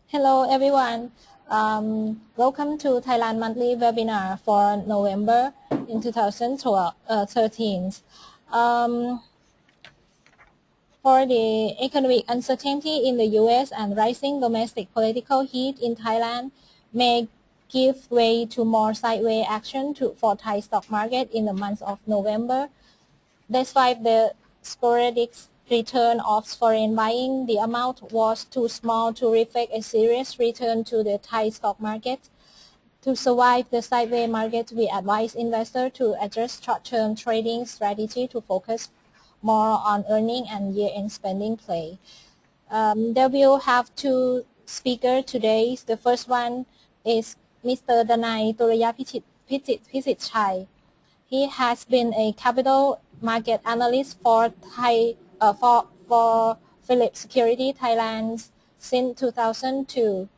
Hello everyone. Welcome to Thailand monthly webinar for November in 2013. Um, for the economic uncertainty in the US and rising domestic political heat in Thailand may give way to more sideways action for Thai stock market in the month of November. Despite the sporadic return of foreign buying, the amount was too small to reflect a serious return to the Thai stock market. To survive the sideways market, we advise investors to adjust short-term trading strategy to focus more on earning and year-end spending play. There will have two speakers today. The first one is Mr. Danai Turaya Pisit Chai. He has been a capital market analyst for Philips Security Thailand since 2002.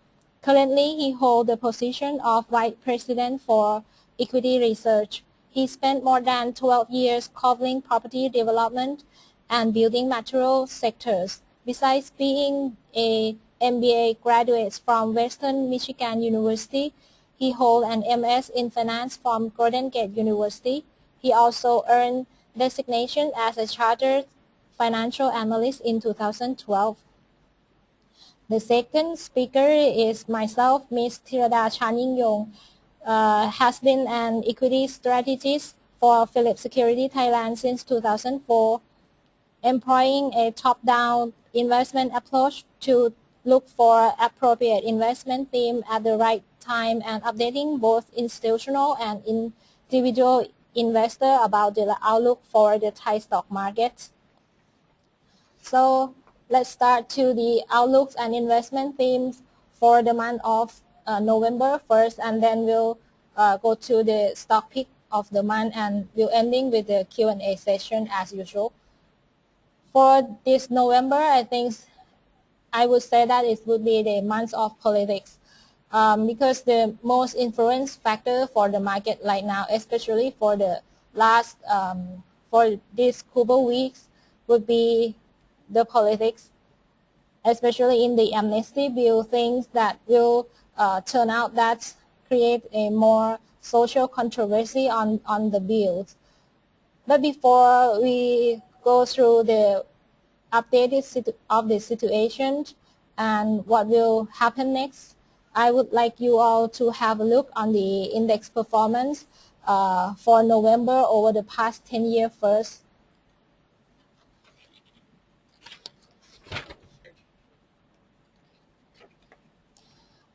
Currently, he holds the position of Vice President for Equity Research. He spent more than 12 years covering property development and building material sectors. Besides being a MBA graduate from Western Michigan University, he holds an MS in Finance from Golden Gate University. He also earned designation as a Chartered Financial Analyst in 2012. The second speaker is myself, Ms. Tirada Chaningyong, has been an equity strategist for Philips Security Thailand since 2004, employing a top-down investment approach to look for appropriate investment theme at the right time and updating both institutional and individual investors about the outlook for the Thai stock market. So let's start to the outlooks and investment themes for the month of November first, and then we'll go to the stock pick of the month, and we'll ending with the Q&A session as usual. For this November, I think I would say that it would be the month of politics, because the most influence factor for the market right now, especially for the last for these couple weeks, would be the politics, especially in the amnesty bill, things that will turn out that create a more social controversy on the bills. But before we go through the updated of the situation and what will happen next, I would like you all to have a look on the index performance for November over the past 10 years first.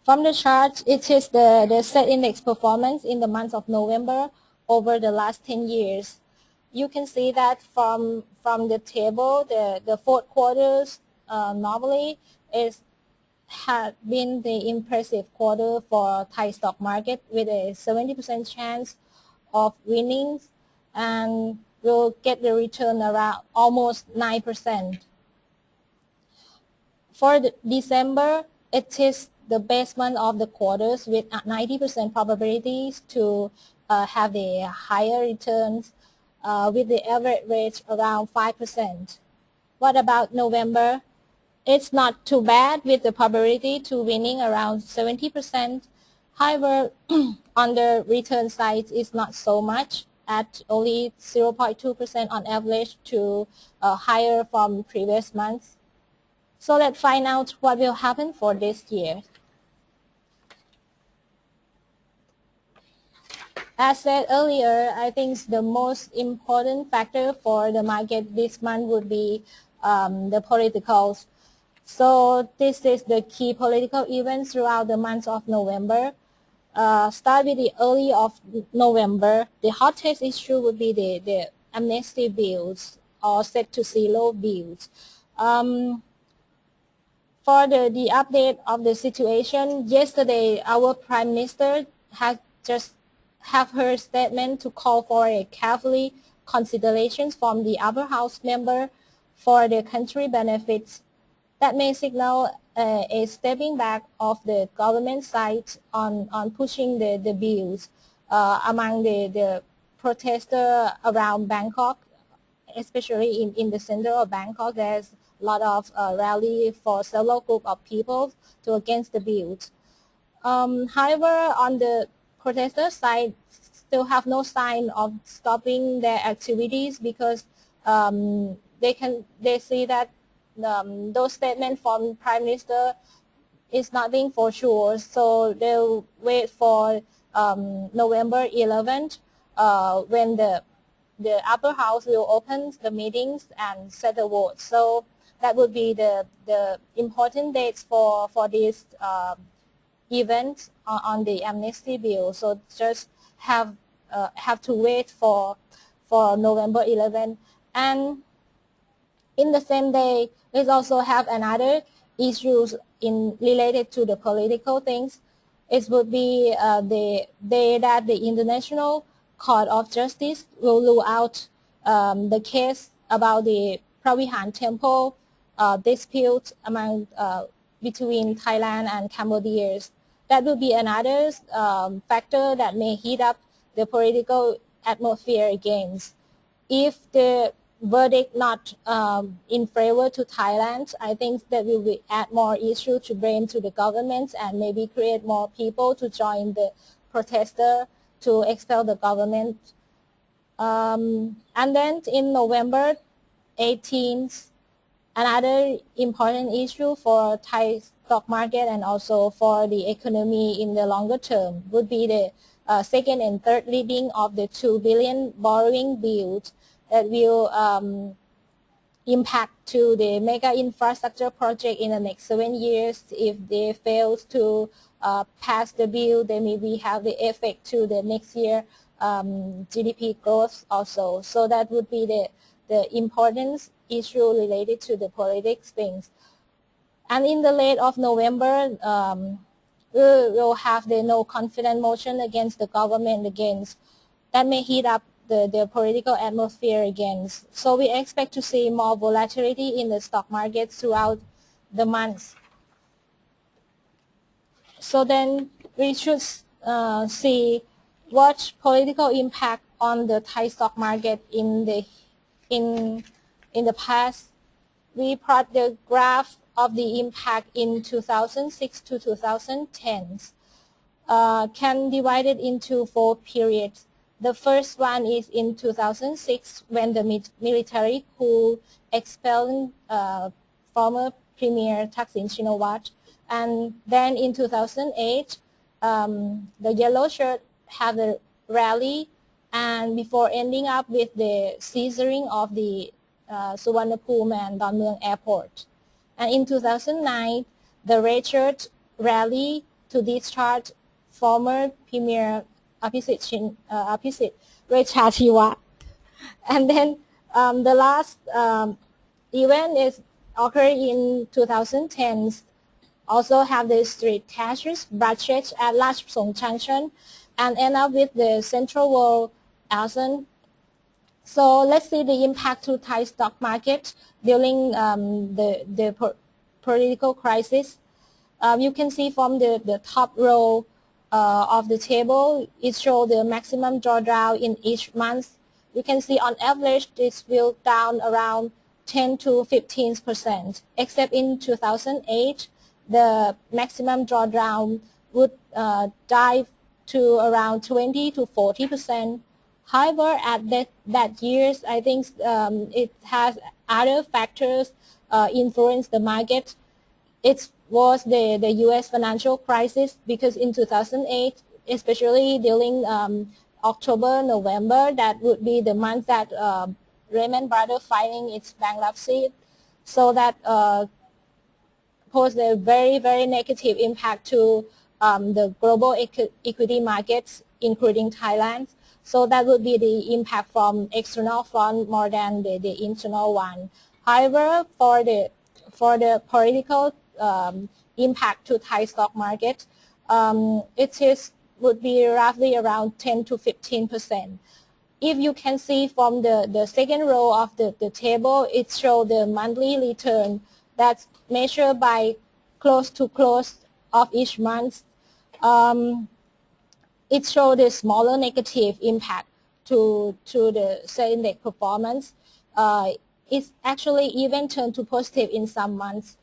From the chart, it is the set index performance in the month of November over the last 10 years. You can see that from the table, the fourth quarters normally had been the impressive quarter for Thai stock market with a 70% chance of winning, and will get the return around almost 9%. For December, it is the best month of the quarters with 90% probabilities to have the higher returns with the average rate around 5%. What about November? It's not too bad with the probability to winning around 70%. However, on the return side, it's not so much at only 0.2% on average to higher from previous months. So let's find out what will happen for this year. As said earlier, I think the most important factor for the market this month would be the politicals. So this is the key political events throughout the month of November. Start with the early of November. The hottest issue would be the amnesty bills or set to zero bills. For the update of the situation, yesterday our Prime Minister has just have her statement to call for a carefully considerations from the upper house member for the country benefits. That may signal a stepping back of the government side on pushing the bills among the protesters around Bangkok, especially in the center of Bangkok. There's lot of rally for several group of people to against the bill. However, on the protester side, still have no sign of stopping their activities because they see that those statements from Prime Minister is nothing for sure. So they'll wait for November 11th when the upper house will open the meetings and set the vote. So that would be the important dates for this event on the amnesty bill. So just have to wait for November 11th. And in the same day, we also have another issues related to the political things. It would be the day that the International Court of Justice will rule out the case about the Pravihan Temple dispute between Thailand and Cambodia. That will be another factor that may heat up the political atmosphere again. If the verdict not in favor to Thailand, I think that will add more issue to blame to the government and maybe create more people to join the protester to expel the government. And then in November 18th, another important issue for Thai stock market and also for the economy in the longer term would be the second and third reading of the 2 billion borrowing bills that will impact to the mega infrastructure project in the next 7 years. If they fail to pass the bill, they maybe have the effect to the next year GDP growth also. So that would be the important issue related to the politics things. And in the late of November, we will have the no confidence motion against the government against. That may heat up the political atmosphere again. So we expect to see more volatility in the stock market throughout the months. So then we should see what political impact on the Thai stock market in the past. We plot the graph of the impact in 2006 to 2010. Can divide it into 4 periods. The first one is in 2006 when the military coup expelled former Premier Thaksin Shinawatra. And then in 2008, the yellow shirt had a rally and before ending up with the seizing of the Suvarnabhumi and Don Mueang airport. And in 2009, the red shirt rally to discharge former Premier Aphisit Rechachiwa. And then the last event is occurred in 2010. Also have the street cashiers bloodshed at Lach Song Junction and end up with the Central World arson. So let's see the impact to Thai stock market during the political crisis. You can see from the top row of the table, it shows the maximum drawdown in each month. You can see on average this will down around 10 to 15%, except in 2008, the maximum drawdown would dive to around 20 to 40%. However, at that years, I think it has other factors influence the market. It was the U.S. financial crisis because in 2008, especially during October, November, that would be the month that Lehman Brothers filing its bankruptcy. So that posed a very, very negative impact to the global equity markets, including Thailand. So that would be the impact from external front more than the internal one. However, for the political impact to Thai stock market, would be roughly around 10 to 15%. If you can see from the second row of the table, it shows the monthly return that's measured by close to close of each month. It shows the smaller negative impact to the index performance. it's actually even turned to positive in some months.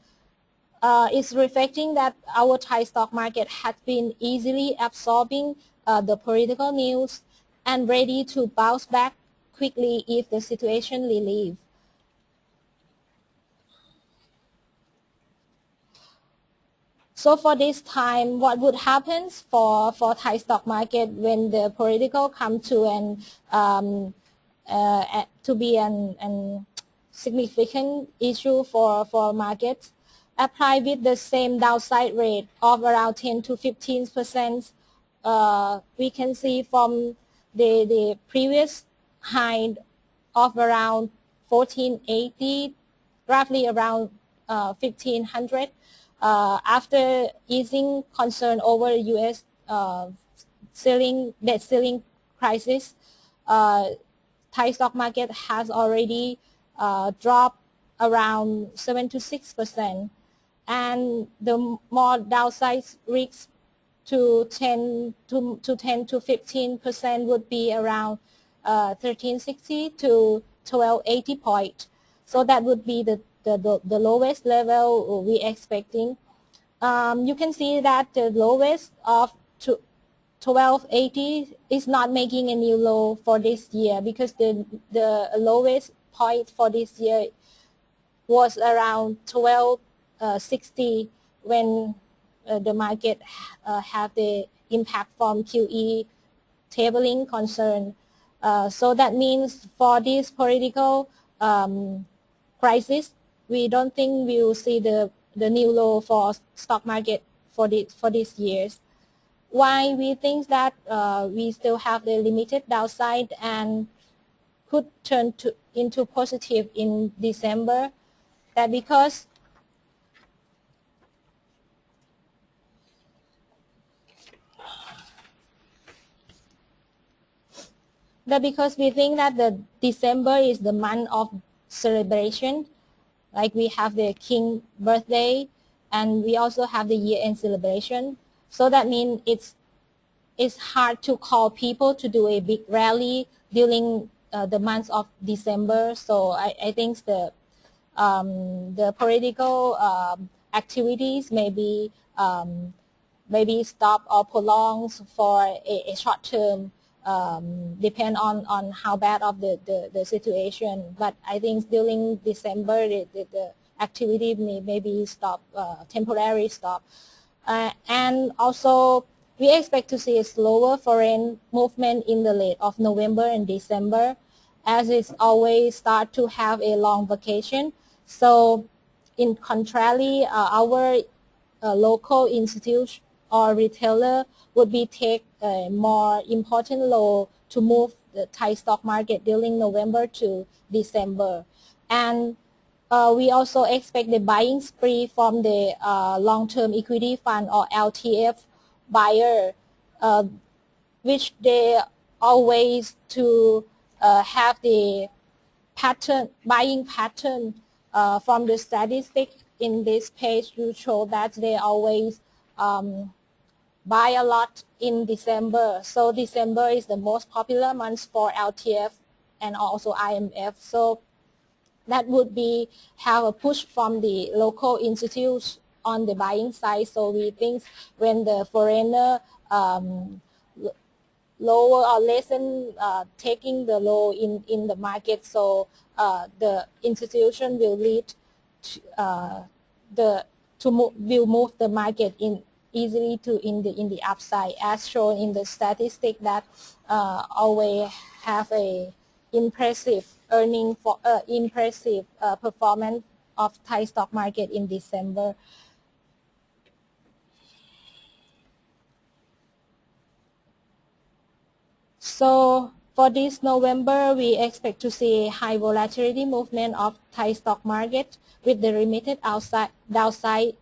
It's reflecting that our Thai stock market has been easily absorbing the political news and ready to bounce back quickly if the situation relieves. So for this time, what would happen for Thai stock market when the political come to to be an significant issue for markets? Apply with the same downside rate of around 10 to 15%. We can see from the previous high of around 1480, roughly around 1500. After easing concern over U.S. Debt ceiling crisis, Thai stock market has already dropped around 7 to 6%, and the more downside risks to 10 to 15% would be around 1360 to 1280 point. So that would be the lowest level we expecting. You can see that the lowest of 1280 is not making a new low for this year, because the lowest point for this year was around 1260 when the market have the impact from QE tabling concern. So that means for this political crisis, we don't think we will see the new low for stock market for this years. Why we think that we still have the limited downside and could turn into positive in December? That because we think that the December is the month of celebration. Like we have the King birthday, and we also have the year-end celebration. So that means it's hard to call people to do a big rally during the month of December. So I think the political activities may be stopped or prolonged for a short term, depend on how bad of the situation. But I think during December, the activity may be stopped, temporary stop. And also, we expect to see a slower foreign movement in the late of November and December, as it's always start to have a long vacation. So in contrary, our local institution or retailer would be take a more important role to move the Thai stock market during November to December. And we also expect the buying spree from the long-term equity fund or LTF buyer, which they always to have the buying pattern from the statistic in this page. You show that they always buy a lot in December. So December is the most popular month for LTF and also IMF. So that would be have a push from the local institutes on the buying side. So we think when the foreigner lower or lessen taking the low in the market, so the institution will lead to will move the market in easily to in the upside, as shown in the statistic that always have a impressive earning for impressive performance of Thai stock market in December. So for this November, we expect to see a high volatility movement of Thai stock market with the limited downside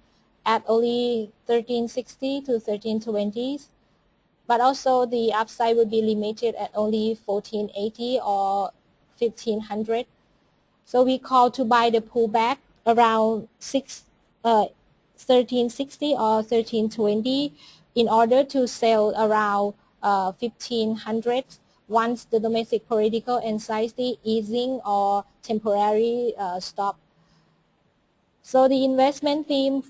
at only 1360 to 1320s. But also the upside would be limited at only 1480 or 1500. So we call to buy the pullback around 1360 or 1320 in order to sell around 1500 once the domestic political anxiety easing or temporary stop. So the investment theme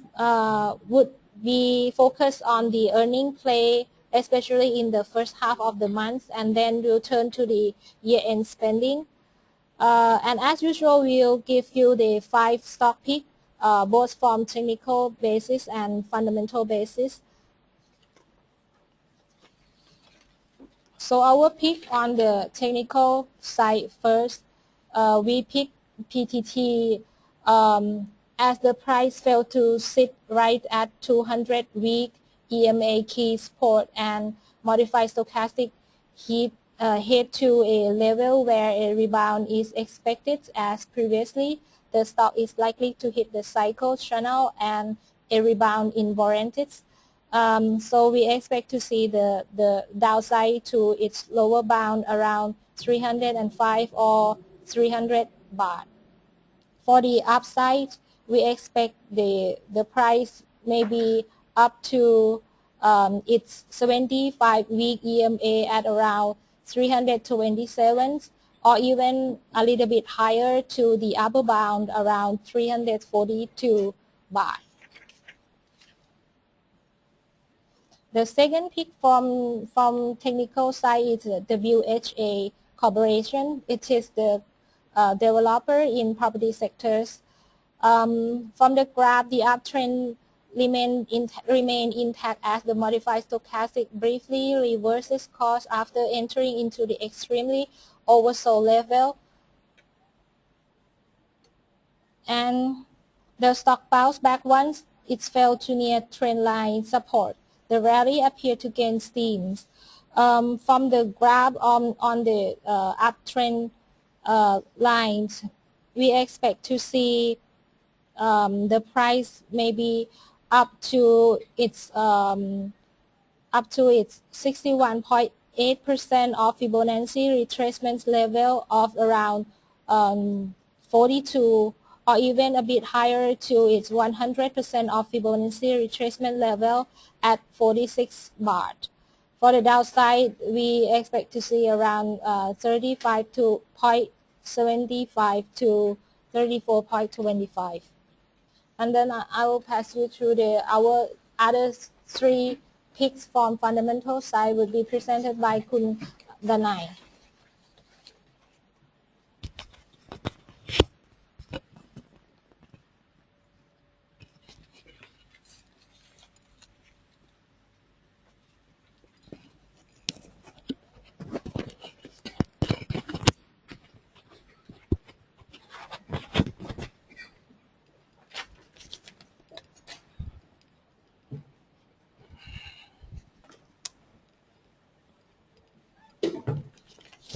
would be focused on the earning play, especially in the first half of the month, and then we'll turn to the year-end spending. And as usual, we'll give you the 5 stock pick, both from technical basis and fundamental basis. So our pick on the technical side first, we pick PTT as the price fell to sit right at 200-week EMA key support and modified stochastic hit to a level where a rebound is expected. As previously, the stock is likely to hit the cycle channel and a rebound in warranted. So we expect to see the downside to its lower bound around 305 or 300 baht. For the upside, we expect the price may be up to its 75-week EMA at around 327, or even a little bit higher to the upper bound around 342 baht. The second pick from technical side is WHA Corporation. It is the developer in property sectors. From the graph, the uptrend remain intact as the modified stochastic briefly reverses course after entering into the extremely oversold level. And the stock bounced back once it fell to near trend line support. The rally appeared to gain steam. From the graph on the uptrend lines, we expect to see the price maybe up to its 61.8% of Fibonacci retracement level of around 42, or even a bit higher to its 100% of Fibonacci retracement level at 46 baht. For the downside, we expect to see around 35.75 to 34.25. And then I will pass you through our other 3 picks from fundamental side will be presented by Kun Danai.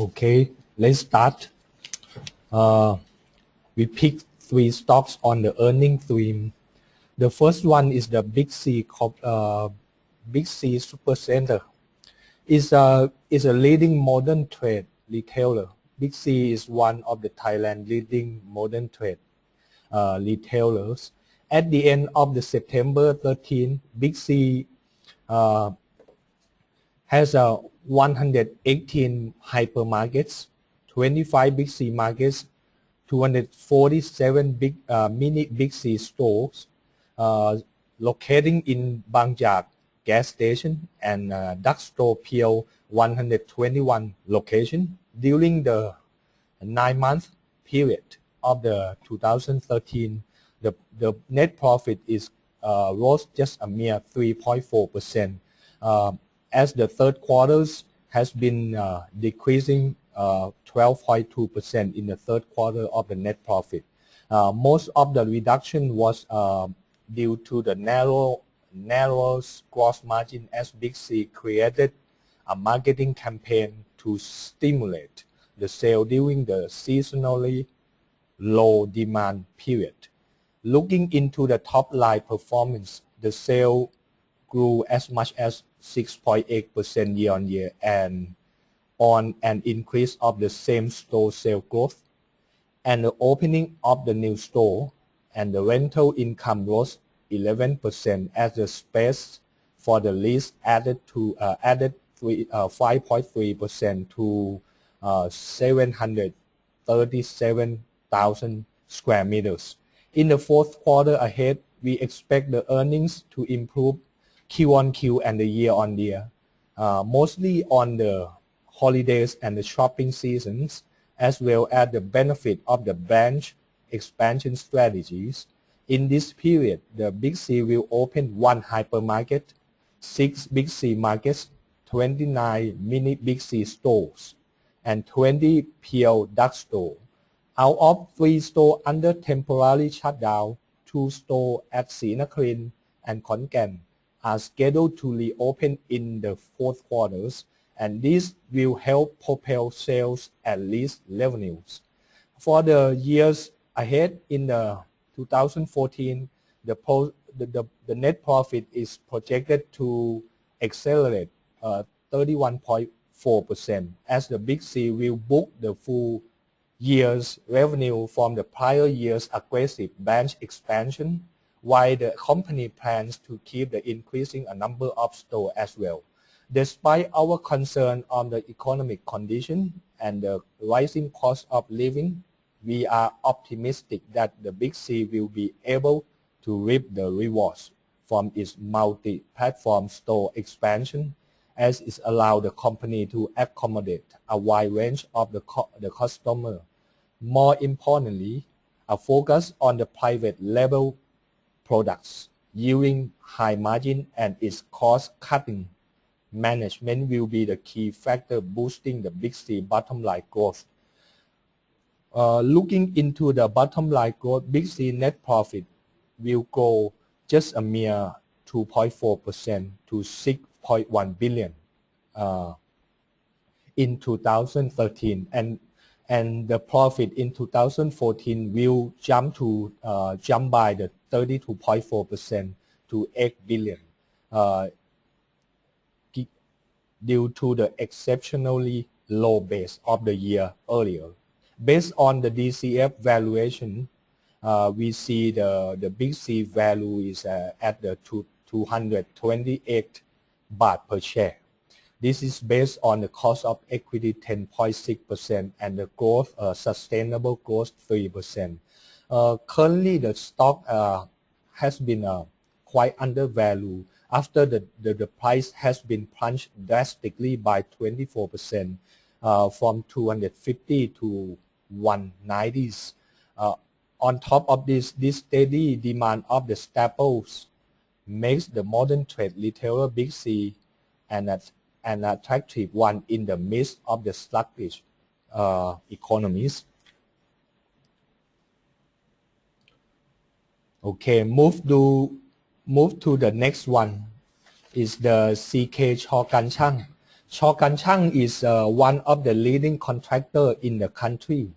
Okay, let's start. We picked 3 stocks on the earning theme. The first one is the Big C Supercenter. It's a leading modern trade retailer. Big C is one of the Thailand leading modern trade retailers. At the end of the September 13, Big C has 118 hypermarkets, 25 Big C markets, 247 mini Big C stores, locating in Bangjak gas station and dark store PO 121 location during the 9-month period of the 2013. The net profit is rose just a mere 3.4%. As the third quarters has been decreasing 12.2% in the third quarter of the net profit. Most of the reduction was due to the narrow gross margin as Big C created a marketing campaign to stimulate the sale during the seasonally low demand period. Looking into the top line performance, the sale grew as much as 6.8% year-on-year and on an increase of the same store sale growth, and the opening of the new store and the rental income rose 11% as the space for the lease added 5.3% to 737,000 square meters. In the fourth quarter ahead, we expect the earnings to improve Q on Q and the year on year, mostly on the holidays and the shopping seasons, as well as the benefit of the branch expansion strategies. In this period, the Big C will open 1 hypermarket, 6 Big C markets, 29 mini Big C stores, and 20 PL dark stores. Out of 3 stores under temporary shutdown, 2 stores at Srinakharin and Khon Kaen are scheduled to reopen in the fourth quarters, and this will help propel sales and lease revenues. For the years ahead in the 2014, the net profit is projected to accelerate 31.4% as the Big C will book the full year's revenue from the prior year's aggressive branch expansion, while the company plans to keep the increasing a number of stores as well. Despite our concern on the economic condition and the rising cost of living, we are optimistic that the Big C will be able to reap the rewards from its multi-platform store expansion, as it allows the company to accommodate a wide range of the customer. More importantly, a focus on the private label products yielding high margin and its cost-cutting management will be the key factor boosting the Big C bottom line growth. Looking into the bottom line growth, Big C net profit will grow just a mere 2.4% to 6.1 billion in 2013, and the profit in 2014 will jump by the 32.4% to 8 billion due to the exceptionally low base of the year earlier. Based on the DCF valuation, we see the Big C value is at the 228 baht per share. This is based on the cost of equity 10.6% and the growth, sustainable growth 3%. Currently, the stock has been quite undervalued after the price has been plunged drastically by 24% from 250 to 190s. On top of this steady demand of the staples makes the modern trade retailer Big C an attractive one in the midst of the sluggish economies. Okay, move to the next one is the CK Chor Kan Chang. Chor Kan Chang is one of the leading contractor in the country.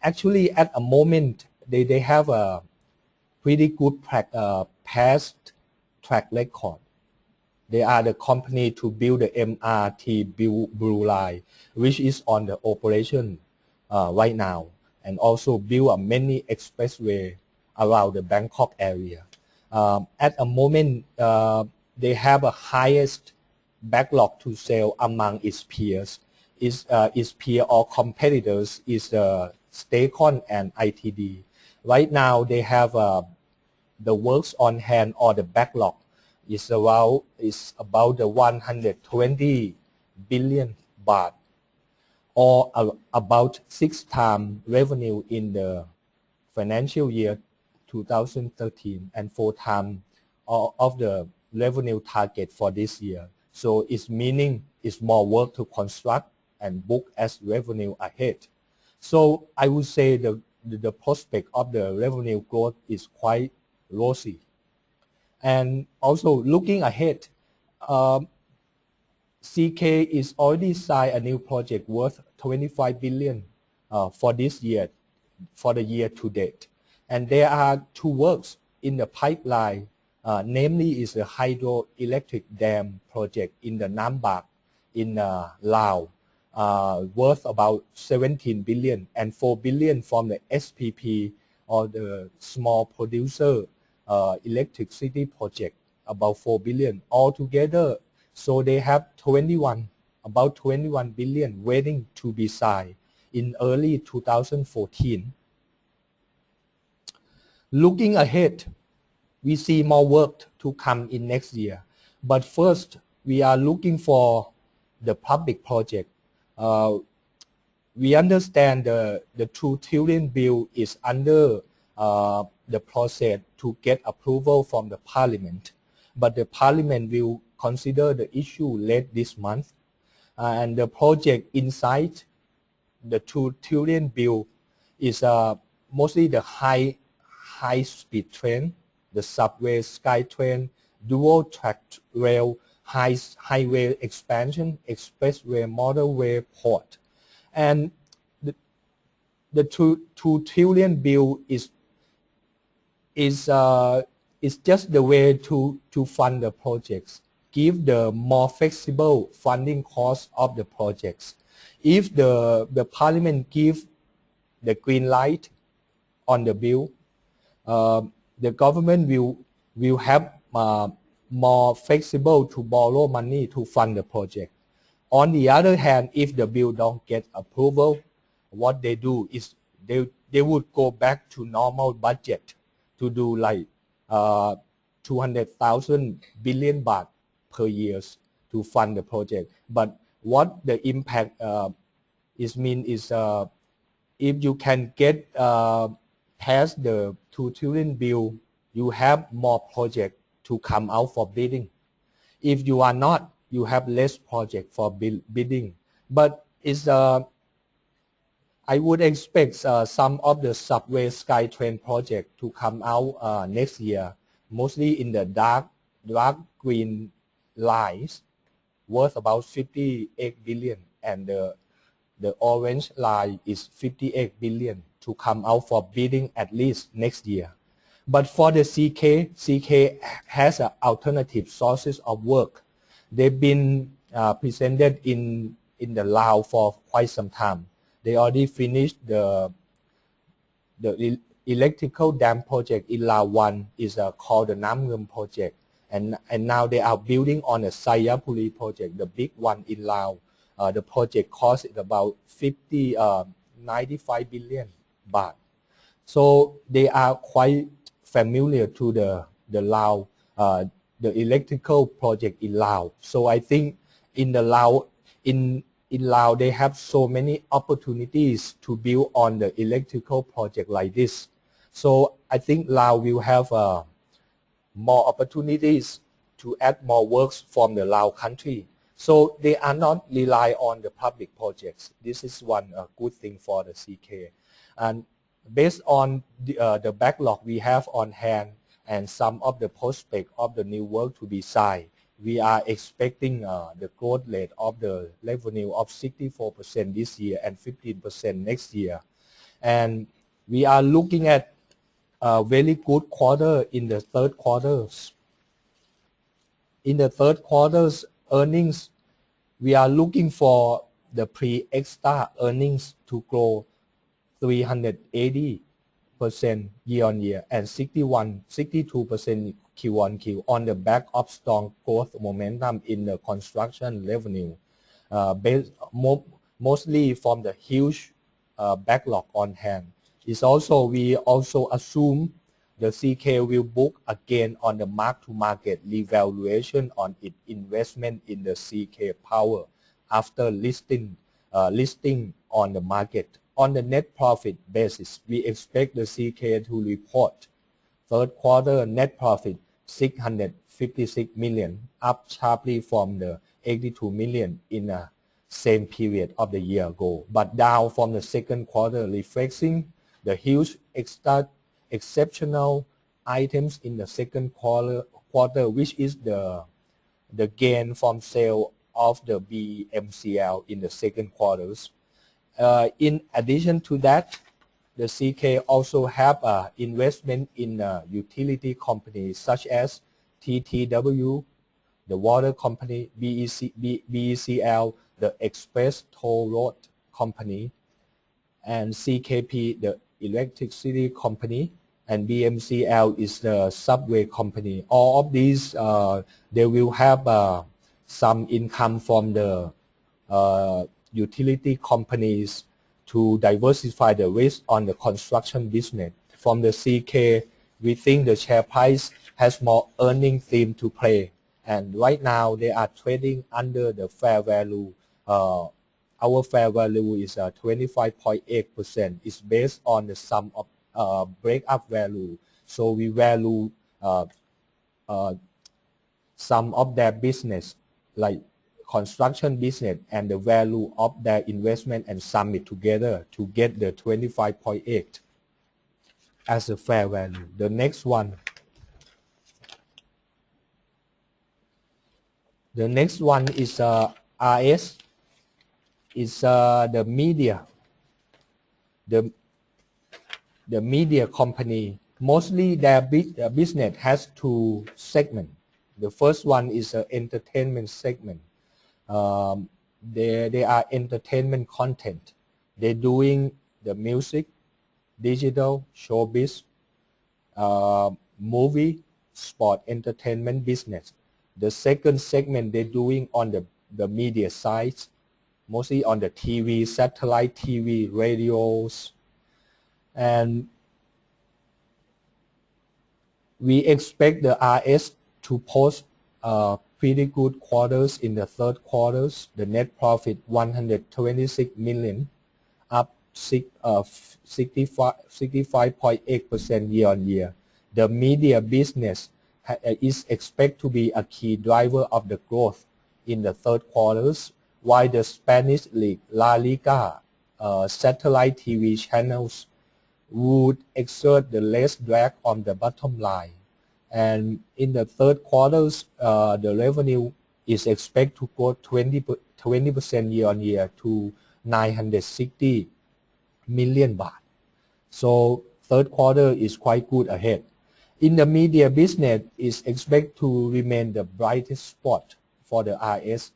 Actually, at a moment, they have a pretty good past track record. They are the company to build the MRT Blue Line, which is on the operation right now, and also build many expressway around the Bangkok area. At a moment, they have a highest backlog to sell among its peers. Its peer or competitors is Staycon and ITD. Right now, they have the works on hand or the backlog is about the 120 billion baht, or about 6 times revenue in the financial year 2013 and 4 times of the revenue target for this year. So it's meaning it's more work to construct and book as revenue ahead. So I would say the prospect of the revenue growth is quite rosy. And also looking ahead, CK is already signed a new project worth 25 billion for this year, for the year to date. And there are 2 works in the pipeline, namely is the hydroelectric dam project in the Nam Bak in Laos, worth about 17 billion, and 4 billion from the SPP or the small producer electricity project, about 4 billion. Altogether, So they have about 21 billion waiting to be signed in early 2014. Looking ahead, we see more work to come in next year. But first, we are looking for the public project. We understand the 2 trillion bill is under the process to get approval from the parliament. But the parliament will consider the issue late this month. And the project inside the 2 trillion bill is mostly the high-speed train, the subway, sky train, dual track rail, highway expansion, expressway, motorway, port. And the 2 trillion bill is just the way to fund the projects, give the more flexible funding cost of the projects. If the parliament give the green light on the bill, the government will have more flexible to borrow money to fund the project. On the other hand, if the bill don't get approval, what they do is they would go back to normal budget to do like 200,000 billion baht per year to fund the project. But what the impact is if you can get past the 2 trillion bill, you have more project to come out for bidding. If you are not, you have less project for bidding. But it's I would expect some of the subway SkyTrain project to come out next year, mostly in the dark green lines, worth about 58 billion, and the orange line is 58 billion to come out for bidding at least next year. But for the CK has alternative sources of work. They've been presented in the Laos for quite some time. They already finished the electrical dam project in Laos 1 is called the Nam Ngum project, and now they are building on the Sayapuri project, the big one in Laos. The project cost is about 95 billion baht. So they are quite familiar to the Laos, the electrical project in Laos. So I think in the Laos, in Laos, they have so many opportunities to build on the electrical project like this. So I think Laos will have more opportunities to add more works from the Lao country. So they are not rely on the public projects. This is one good thing for the CK. And based on the backlog we have on hand and some of the prospect of the new work to be signed, we are expecting the growth rate of the revenue of 64% this year and 15% next year. And we are looking at a very good quarter in the third quarters. In the third quarter's earnings, we are looking for the pre-extra earnings to grow 380% year on year and 62% Q on Q on the back of strong growth momentum in the construction revenue, based mostly from the huge backlog on hand. We also assume the CK will book again on the mark-to-market revaluation on its investment in the CK Power after listing on the market. On the net profit basis, we expect the CK to report third quarter net profit 656 million, up sharply from the 82 million in the same period of the year ago, but down from the second quarter, reflecting the huge exceptional items in the second quarter, which is the gain from sale of the BMCL in the second quarters. In addition to that, the CK also have investment in utility companies such as TTW, the water company, BECL, the express toll road company, and CKP, the electricity company, and BMCL is the subway company. All of these, they will have some income from the utility companies to diversify the risk on the construction business. From the CK, we think the share price has more earning theme to play. And right now they are trading under the fair value. Our fair value is 25.8%. It's based on the sum of breakup value. So we value some of their business, like construction business, and the value of their investment, and sum it together to get the 25.8 as a fair value. The next one. The next one is RS. It's the media. The media company. Mostly their business has two segments. The first one is an entertainment segment. They are entertainment content. They're doing the music, digital, showbiz, movie, sport, entertainment business. The second segment they're doing on the media side, mostly on the TV, satellite TV, radios, and we expect the RS to post pretty good quarters in the third quarters. The net profit 126 million, up 65.8% year on year. The media business is expected to be a key driver of the growth in the third quarters, while the Spanish League, La Liga, satellite TV channels would exert the less drag on the bottom line. And in the third quarters, the revenue is expected to grow 20% year on year to 960 million baht. So third quarter is quite good ahead. In the media business, is expected to remain the brightest spot for the RS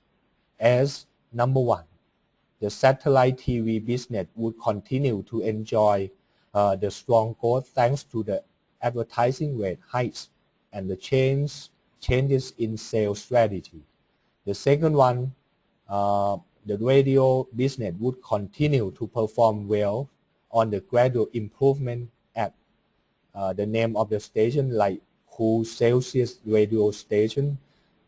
as number one. The satellite TV business would continue to enjoy the strong growth thanks to the advertising rate hikes and the changes in sales strategy. The second one, the radio business would continue to perform well on the gradual improvement at the name of the station, like Cool Celsius radio station,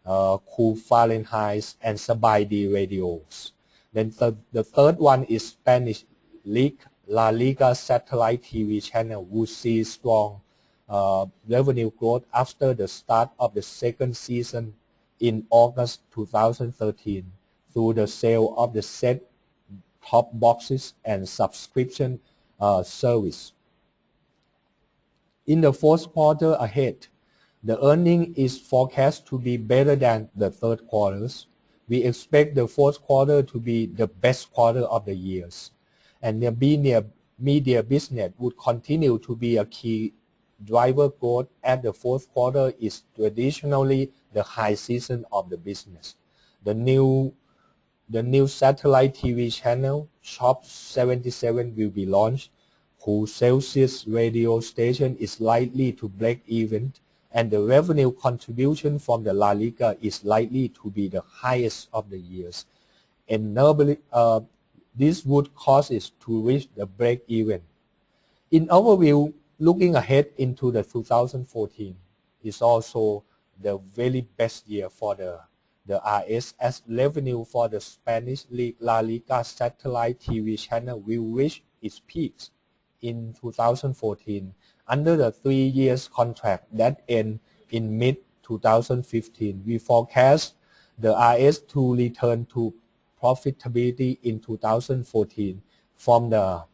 Cool Fahrenheit, and Sabai radios. Then the third one is Spanish League, La Liga satellite TV channel would see strong revenue growth after the start of the second season in August 2013 through the sale of the set-top boxes and subscription service. In the fourth quarter ahead, the earning is forecast to be better than the third quarters. We expect the fourth quarter to be the best quarter of the years, and the media business would continue to be a key driver growth, as the fourth quarter is traditionally the high season of the business. The new satellite TV channel, Shop 77, will be launched, whose Celsius radio station is likely to break even, and the revenue contribution from the La Liga is likely to be the highest of the years. Enabling, this would cause it to reach the break even. In our view, looking ahead into the 2014 is also the very best year for the RS, as revenue for the Spanish League La Liga satellite TV channel will reach its peaks in 2014 under the 3 years contract that ends in mid-2015. We forecast the RS to return to profitability in 2014 from a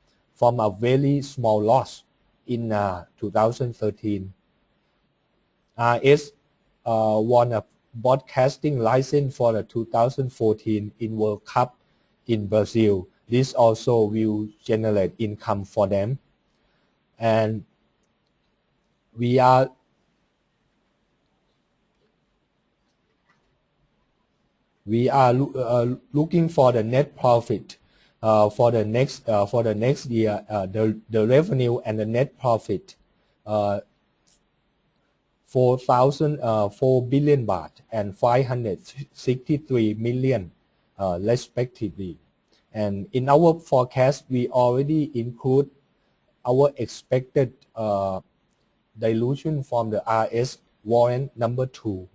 very small loss in 2013. RS won a broadcasting license for the 2014 in World Cup in Brazil. This also will generate income for them. And we are looking for the net profit for the next year. The revenue and the net profit 4 billion baht and 563 million respectively. And in our forecast, we already include our expected dilution from the RS warrant number 2.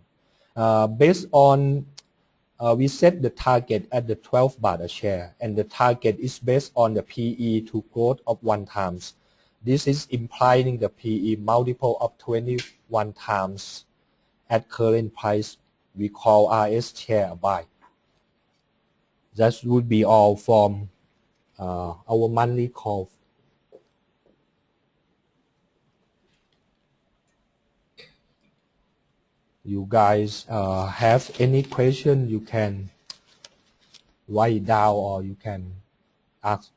Based on we set the target at the 12 baht a share, and the target is based on the PE to growth of 1 times. This is implying the PE multiple of 21 times at current price. We call RS share a buy. That would be all from our monthly call. You guys have any question, you can write it down or you can ask.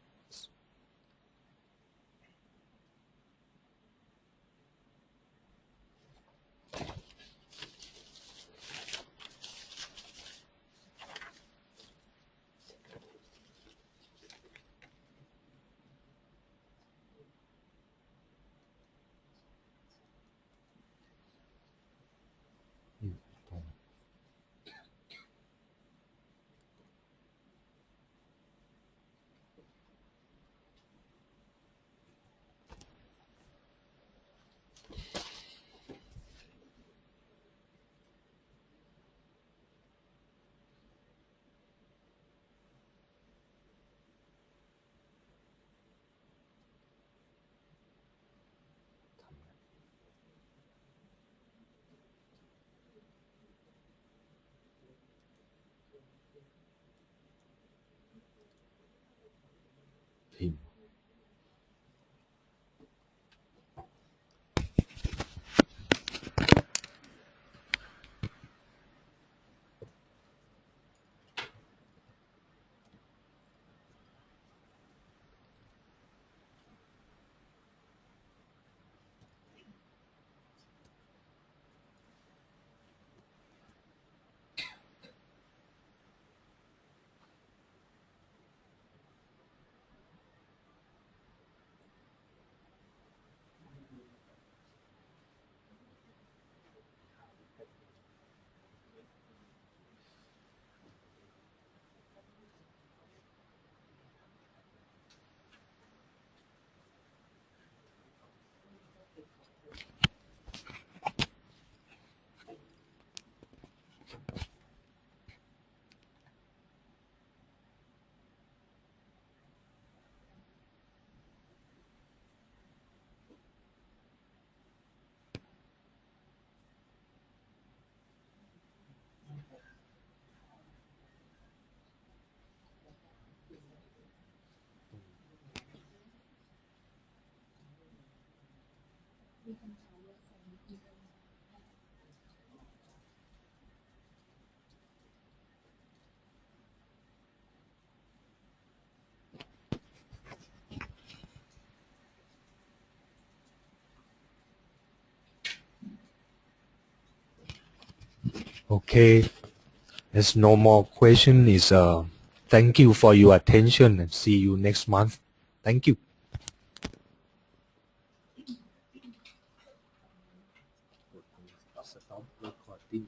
Okay, there's no more question. Thank you for your attention and see you next month. Thank you. Stop recording.